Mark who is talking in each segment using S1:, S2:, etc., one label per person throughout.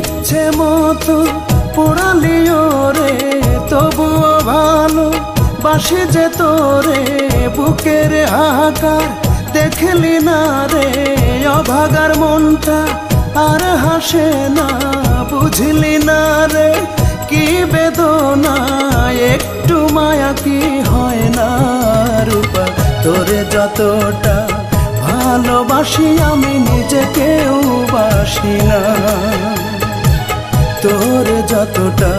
S1: ইচ্ছে মতো পোড়ালিও রে তবুও ভালো বাসি যে তোরে বুকের হাহাকার দেখলি না রে অভাগার মনটা আর হাসে না বুঝলি না রে কি বেদনা একটু মায়া কি হয় না রূপা তোরে যতটা ভালোবাসি আমি নিজেকেও বাসি না তোরে যতটা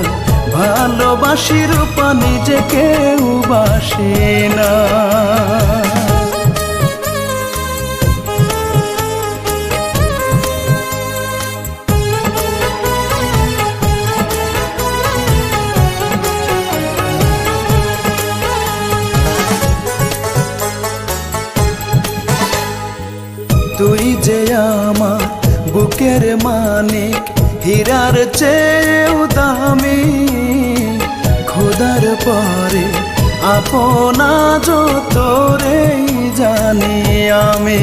S1: ভালোবাসি রূপা নিজেকেও বাসি না তুই যে আমার বুকের মানিক হীরার চেয়েও দামি খোদার পরে আপনা তোরে জানি আমি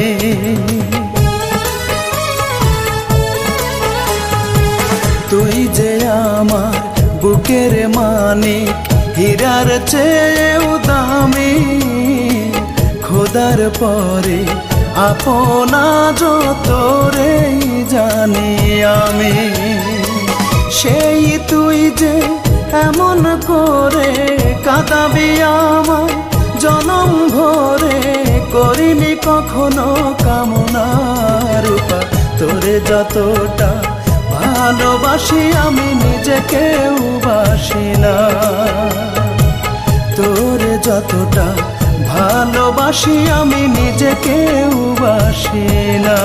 S1: তুই যে আমার বুকের মানিক হীরার চেয়েও দামি খোদার পরে আপনা তোরে জানি আমি সেই তুই যে এমন করে কাঁদাবি আমায় জনম ভরে করিনি কখনো কামনা রূপা তোরে যতটা ভালোবাসি আমি নিজেকেও বাসি না তোরে যতটা ভালোবাসি আমি নিজেকেও বাসি না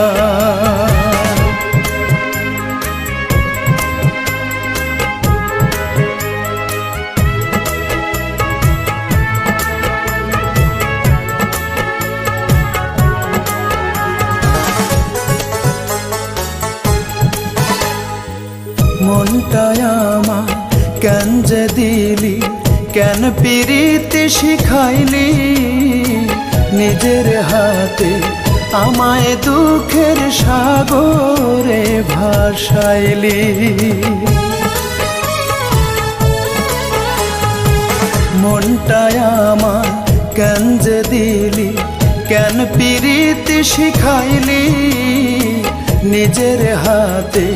S1: মনটায় আমার কেন যে দিলি কেন পিরিতি শিখাইলি নিজের হাতে আমায় দুঃখের সাগরে ভাসাইলি মনটায় আমার কেন যে দিলি কেন পিরিতি শিখাইলি নিজের হাতে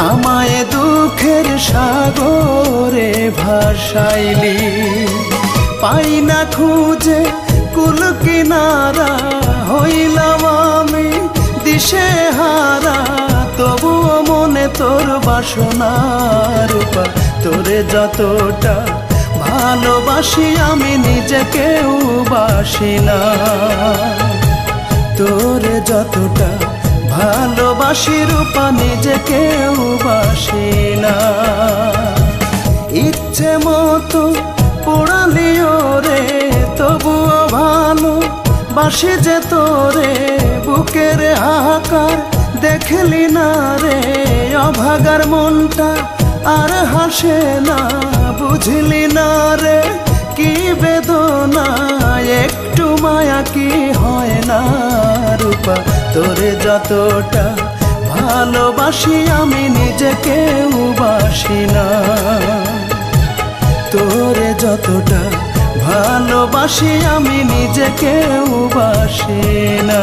S1: আমায় দুঃখের সাগরে ভাসাইলি পাই না খুঁজে কুল কিনারা হইলাম আমি দিশে হারা তবুও মনে তোর বাসনা রূপা তোরে যতটা ভালোবাসি আমি নিজেকেও বাসি না তোরে যতটা ভালোবাসি রূপা নিজেকেও বাসি না ইচ্ছে মতো পোড়ালিও রে তবুও ভালো বাসি যে তোরে বুকের হাহাকার দেখলি না রে অভাগার মনটা আর হাসে না বুঝলি না রে কি বেদনা একটু মায়া কি হয় না রূপা তোরে যতটা ভালোবাসি আমি নিজেকেও বাসি না তোরে যতটা ভালোবাসি আমি নিজেকেও বাসি না।